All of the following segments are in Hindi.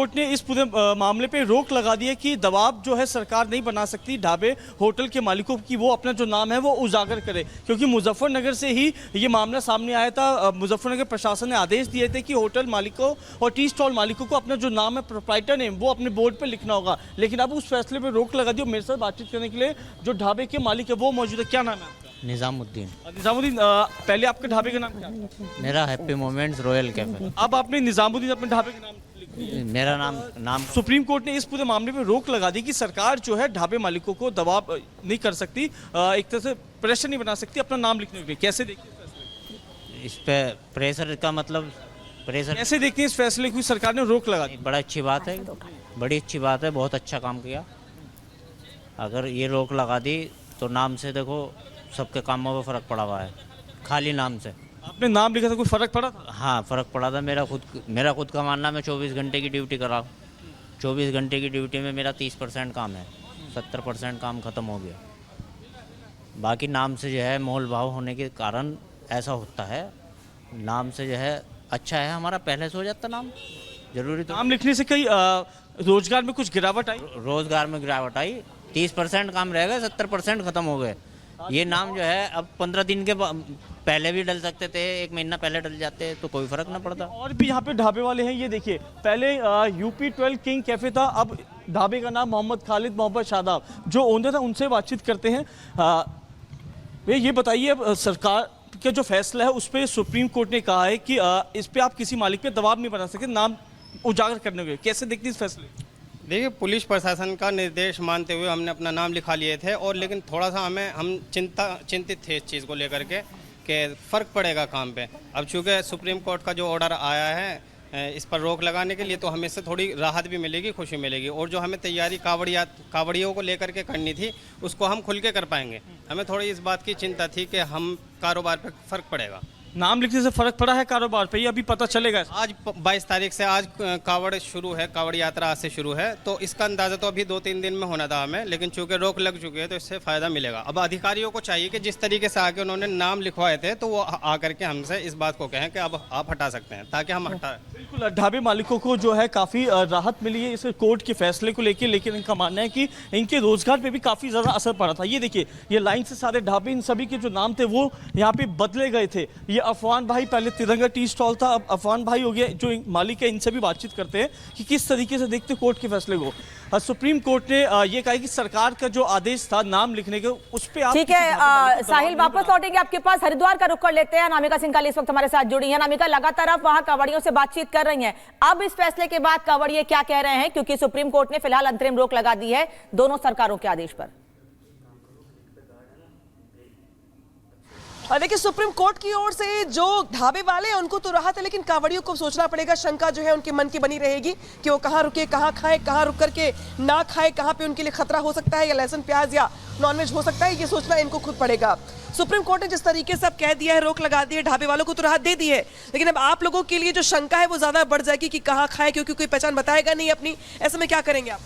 कोर्ट ने इस पूरे मामले पे रोक लगा दी है कि दबाव जो है सरकार नहीं बना सकती ढाबे होटल के मालिकों की वो अपना जो नाम है वो उजागर करे, क्योंकि मुजफ्फरनगर से ही ये मामला सामने आया था। मुजफ्फरनगर प्रशासन ने आदेश दिए थे कि होटल मालिकों और टी स्टॉल मालिकों को अपना जो नाम है, प्रोप्राइटर नेम, वो अपने बोर्ड पर लिखना होगा। लेकिन अब उस फैसले पर रोक लगा दी और मेरे साथ बातचीत करने के लिए जो ढाबे के मालिक है वो मौजूद है। क्या नाम है आपका? निजामुद्दीन। निजामुद्दीन, पहले आपके ढाबे का नाम क्या है? मेरा हैप्पी मोमेंट्स रॉयल कैफे। अब आपने निजामुद्दीन अपने ढाबे का नाम लिख दिया। मेरा नाम सुप्रीम कोर्ट ने इस पूरे मामले में रोक लगा दी कि सरकार जो है ढाबे मालिकों को दबाव नहीं कर सकती, एक तरह से प्रेशर नहीं बना सकती अपना नाम लिखने में। कैसे देखते हैं फैसले? इस पे प्रेशर का मतलब प्रेशर कैसे देखते हैं इस फैसले को सरकार ने रोक लगा दी? बड़ा अच्छी बात है, बड़ी अच्छी बात है, बहुत अच्छा काम किया। अगर ये रोक लगा दी तो नाम से देखो सबके कामों में फ़र्क पड़ा हुआ है, खाली नाम से। आपने नाम लिखा था, कोई फर्क पड़ा था? हाँ फ़र्क पड़ा था। मेरा खुद का मानना, मैं 24 घंटे की ड्यूटी कर रहा हूँ। 24 घंटे की ड्यूटी में मेरा 30% काम है, 70% काम ख़त्म हो गया। बाकी नाम से जो है मोल भाव होने के कारण ऐसा होता है। नाम से जो है अच्छा है, हमारा पहले से हो जाता नाम। जरूरी तो नाम लिखने से कई रोजगार में कुछ गिरावट आई? रोजगार में गिरावट आई। 30% काम रह गए, 70% खत्म हो गए। ये नाम जो है अब 15 दिन के पहले भी डल सकते थे, 1 महीना पहले डल जाते तो कोई फर्क ना पड़ता। और भी यहाँ पे ढाबे वाले हैं, ये देखिए, पहले यूपी 12 किंग कैफे था, अब ढाबे का नाम मोहम्मद खालिद मोहम्मद शादाब जो ओनर था उनसे बातचीत करते हैं। भैया ये बताइए, सरकार का जो फैसला है उस पर सुप्रीम कोर्ट ने कहा है कि इस पे आप किसी मालिक पे दबाव नहीं बना सकते नाम उजागर करने के। कैसे देखते हैं इस फैसले? देखिए, पुलिस प्रशासन का निर्देश मानते हुए हमने अपना नाम लिखा लिए थे, और लेकिन थोड़ा सा हम चिंतित थे इस चीज़ को लेकर के कि फ़र्क पड़ेगा काम पे। अब चूँकि सुप्रीम कोर्ट का जो ऑर्डर आया है इस पर रोक लगाने के लिए, तो हमें इससे थोड़ी राहत भी मिलेगी, खुशी मिलेगी। और जो हमें तैयारी कावड़ियों को लेकर के करनी थी उसको हम खुल के कर पाएंगे। हमें थोड़ी इस बात की चिंता थी कि हम कारोबार पे फ़र्क पड़ेगा। नाम लिखने से फर्क पड़ा है कारोबार पे, ये अभी पता चलेगा? आज 22 तारीख से आज कावड़ शुरू है, कावड़ यात्रा आज से शुरू है, तो इसका अंदाज़ा तो अभी 2-3 दिन में होना था हमें, लेकिन चूंकि रोक लग चुकी है तो इससे फ़ायदा मिलेगा। अब अधिकारियों को चाहिए कि जिस तरीके से आके उन्होंने नाम लिखवाए थे तो वो आकर के हमसे इस बात को कहें कि अब आप हटा सकते हैं, ताकि हम हटा। बिल्कुल, ढाबे मालिकों को जो है काफ़ी राहत मिली है इस कोर्ट के फैसले को लेकर, लेकिन इनका मानना है कि इनके रोजगार पे भी काफ़ी ज़्यादा असर पड़ा था। ये देखिए, ये लाइन से सारे ढाबे, इन सभी के जो नाम थे वो यहाँ पे बदले गए थे। ये अफवान भाई, पहले तिरंगा टी स्टॉल था, अब अफवान भाई हो गया। जो मालिक है इनसे भी बातचीत करते हैं कि किस तरीके से देखते कोर्ट के फैसले को। सुप्रीम कोर्ट ने ये कहा कि सरकार का जो आदेश था नाम लिखने के, उस पे आप ठीक है साहिल, वापस लौटेंगे आपके पास। हरिद्वार का रुख कर लेते हैं। अनामिका सिंघाली इस वक्त हमारे साथ जुड़ी है। अनामिका, लगातार आप वहां कांवड़ियों से बातचीत कर रही हैं, अब इस फैसले के बाद कांवड़िये क्या कह रहे हैं, क्योंकि सुप्रीम कोर्ट ने फिलहाल अंतरिम रोक लगा दी है दोनों सरकारों के आदेश पर? देखिए, सुप्रीम कोर्ट की ओर से जो ढाबे वाले हैं उनको तो राहत है, लेकिन कांवड़ियों को सोचना पड़ेगा। शंका जो है उनके मन की बनी रहेगी कि वो कहाँ रुके, कहाँ खाए, कहाँ रुक करके ना खाए, कहाँ पे उनके लिए खतरा हो सकता है, या लहसुन प्याज या नॉनवेज हो सकता है, ये सोचना इनको खुद पड़ेगा। सुप्रीम कोर्ट ने जिस तरीके से अब कह दिया है, रोक लगा दी है, ढाबे वालों को तो राहत दे दी है, लेकिन अब आप लोगों के लिए जो शंका है वो ज्यादा बढ़ जाएगी कि कहाँ खाए, क्योंकि कोई पहचान बताएगा नहीं अपनी। ऐसे में क्या करेंगे आप?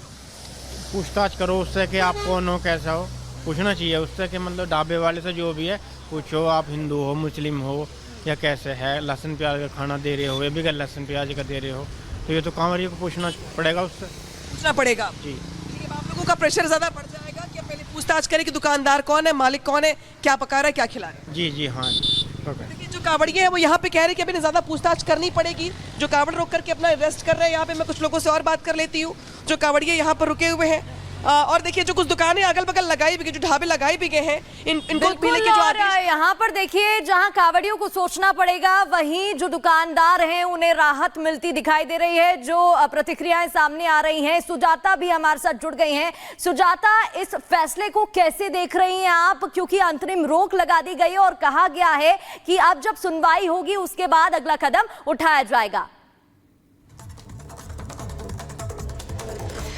पूछताछ करो उससे कि आप कौन हो, कैसा हो, पूछना चाहिए उससे कि मतलब ढाबे वाले से जो भी है पूछो, आप हिंदू हो, मुस्लिम हो, या कैसे है, लहसुन प्याज का खाना दे रहे हो, ये भी अगर लहसुन प्याज का दे रहे हो, तो ये तो कांवड़ियों को पूछना पड़ेगा, उससे पूछना पड़ेगा जी। लेकिन आप लोगों का प्रेशर ज्यादा बढ़ जाएगा कि पहले पूछताछ करें कि दुकानदार कौन है, मालिक कौन है, क्या पका रहा है, क्या खिला रहा है। जी हाँ। देखिए, जो कावड़िये हैं वो यहाँ पे कह रहे हैं कि अभी ज्यादा पूछताछ करनी पड़ेगी। जो कावड़ रोक करके अपना रेस्ट कर रहे हैं यहाँ पे, मैं कुछ लोगों से और बात कर लेती हूँ जो कावड़िये यहाँ पर रुके हुए हैं। और देखिए, जो कुछ दुकानें अगल बगल लगाई भी गई, जो ढाबे लगाए भी गए हैं, इनको पीने के जो आदेश। यहाँ पर देखिए, जहाँ कावड़ियों को सोचना पड़ेगा, वहीं जो दुकानदार हैं उन्हें राहत मिलती दिखाई दे रही है। जो प्रतिक्रियाएं सामने आ रही हैं, सुजाता भी हमारे साथ जुड़ गई हैं। सुजाता, इस फैसले को कैसे देख रही हैं आप, क्योंकि अंतरिम रोक लगा दी गई और कहा गया है कि अब जब सुनवाई होगी उसके बाद अगला कदम उठाया जाएगा?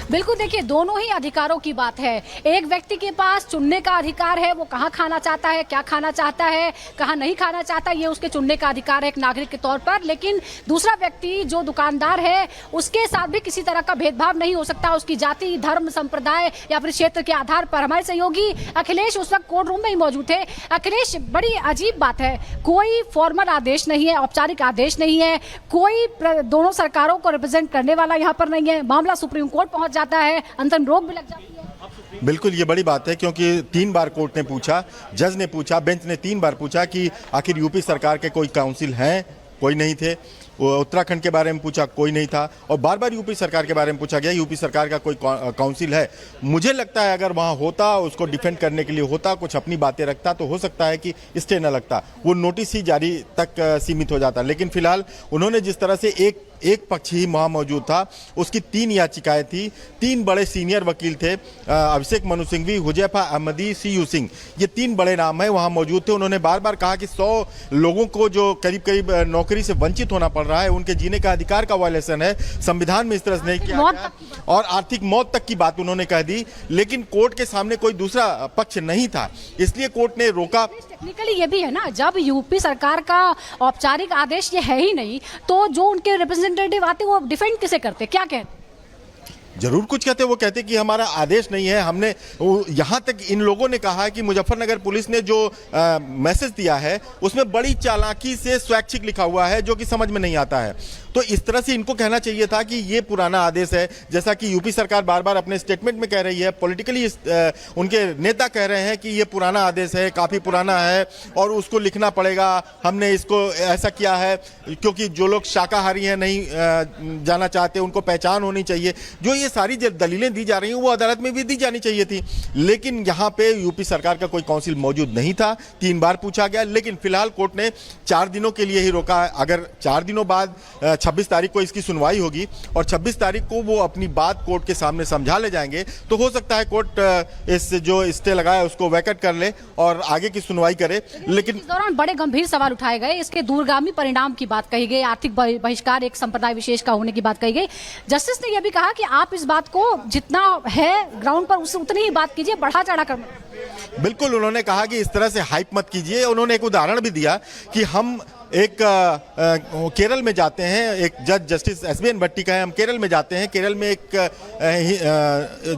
बिल्कुल, देखिए दोनों ही अधिकारों की बात है। एक व्यक्ति के पास चुनने का अधिकार है, वो कहाँ खाना चाहता है, क्या खाना चाहता है, कहाँ नहीं खाना चाहता, ये उसके चुनने का अधिकार है एक नागरिक के तौर पर। लेकिन दूसरा व्यक्ति जो दुकानदार है उसके साथ भी किसी तरह का भेदभाव नहीं हो सकता, उसकी जाति, धर्म, संप्रदाय या फिर क्षेत्र के आधार पर। हमारे सहयोगी अखिलेश उस वक्त कोर्ट रूम में ही मौजूद थे। अखिलेश, बड़ी अजीब बात है, कोई फॉर्मल आदेश नहीं है, औपचारिक आदेश नहीं है, कोई दोनों सरकारों को रिप्रेजेंट करने वाला यहाँ पर नहीं है, मामला सुप्रीम कोर्ट पहुंच जाता है, अंतरिम रोक भी लग जाती है। बिल्कुल ये बड़ी बात है, क्योंकि 3 बार कोर्ट ने पूछा, जज ने पूछा, बेंच ने 3 बार पूछा कि आखिर यूपी सरकार के कोई काउंसिल हैं, कोई नहीं थे। उत्तराखंड के बारे में पूछा, कोई नहीं था। और बार बार यूपी सरकार के बारे में पूछा गया, यूपी सरकार का कोई काउंसिल है। मुझे लगता है अगर वहाँ होता, उसको डिफेंड करने के लिए होता, कुछ अपनी बातें रखता, तो हो सकता है कि स्टे न लगता, वो नोटिस ही जारी तक सीमित हो जाता। लेकिन फिलहाल उन्होंने जिस तरह से एक पक्ष ही वहाँ मौजूद था, उसकी 3 याचिकाएं थी, 3 बड़े सीनियर वकील थे, अभिषेक मनु सिंघवी, हुजैफा अहमदी, CU सिंह, ये 3 बड़े नाम हैं वहाँ मौजूद थे। उन्होंने बार बार कहा कि 100 लोगों को जो करीब करीब नौकरी से वंचित होना पड़ रहा है, उनके जीने का अधिकार का वायलेशन है, संविधान में इस तरह से नहीं किया गया, और आर्थिक मौत तक की बात उन्होंने कह दी। लेकिन कोर्ट के सामने कोई दूसरा पक्ष नहीं था, इसलिए कोर्ट ने रोका। टेक्निकली ये भी है ना, जब यूपी सरकार का औपचारिक आदेश ये है ही नहीं, तो जो उनके रिप्रेजेंटेटिव आते वो डिफेंड किसे करते, क्या कहते? जरूर कुछ कहते, वो कहते कि हमारा आदेश नहीं है। हमने यहाँ तक इन लोगों ने कहा है कि मुजफ्फरनगर पुलिस ने जो मैसेज दिया है उसमें बड़ी चालाकी से स्वैच्छिक लिखा हुआ है, जो कि समझ में नहीं आता है। तो इस तरह से इनको कहना चाहिए था कि ये पुराना आदेश है, जैसा कि यूपी सरकार बार बार अपने स्टेटमेंट में कह रही है। पॉलिटिकली उनके नेता कह रहे हैं कि ये पुराना आदेश है, काफ़ी पुराना है और उसको लिखना पड़ेगा, हमने इसको ऐसा किया है क्योंकि जो लोग शाकाहारी हैं, नहीं जाना चाहते, उनको पहचान होनी चाहिए। जो ये सारी दलीलें दी जा रही हैं वो अदालत में भी दी जानी चाहिए थी। लेकिन यहाँ पे यूपी सरकार का कोई काउंसिल मौजूद नहीं था, 3 बार पूछा गया। लेकिन फिलहाल कोर्ट ने 4 दिनों के लिए ही रोका है। अगर 4 दिनों बाद 26 तारीख को इसकी सुनवाई होगी और 26 तारीख को वो अपनी बात कोर्ट के सामने समझा ले जाएंगे, तो हो सकता है कोर्ट इस जो स्टे लगाया उसको वैकेट कर ले और आगे की सुनवाई करे। लेकिन इस दौरान बड़े गंभीर सवाल उठाए गए, इसके दूरगामी परिणाम की बात कही गई, आर्थिक बहिष्कार एक संप्रदाय विशेष का होने की बात कही गई। जस्टिस ने यह भी कहा कि आप इस बात को जितना है ग्राउंड पर उससे उतनी ही बात कीजिए, बढ़ा चढ़ा कर। बिल्कुल, उन्होंने कहा कि इस तरह से हाइप मत कीजिए। उन्होंने एक उदाहरण भी दिया कि हम एक केरल में जाते हैं, एक जज जस्टिस SBN भट्टी का है, हम केरल में जाते हैं, केरल में एक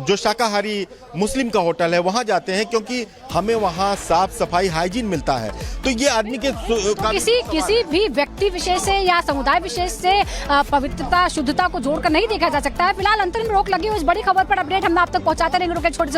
जो शाकाहारी मुस्लिम का होटल है वहाँ जाते हैं क्योंकि हमें वहाँ साफ सफाई हाइजीन मिलता है। तो ये आदमी के किसी भी व्यक्ति विशेष से या समुदाय विशेष से पवित्रता, शुद्धता को जोड़कर नहीं देखा जा सकता है। फिलहाल अंतरिम रोक लगी हुई इस बड़ी खबर पर अपडेट हम आप तक पहुंचाते रहेंगे। छोटे से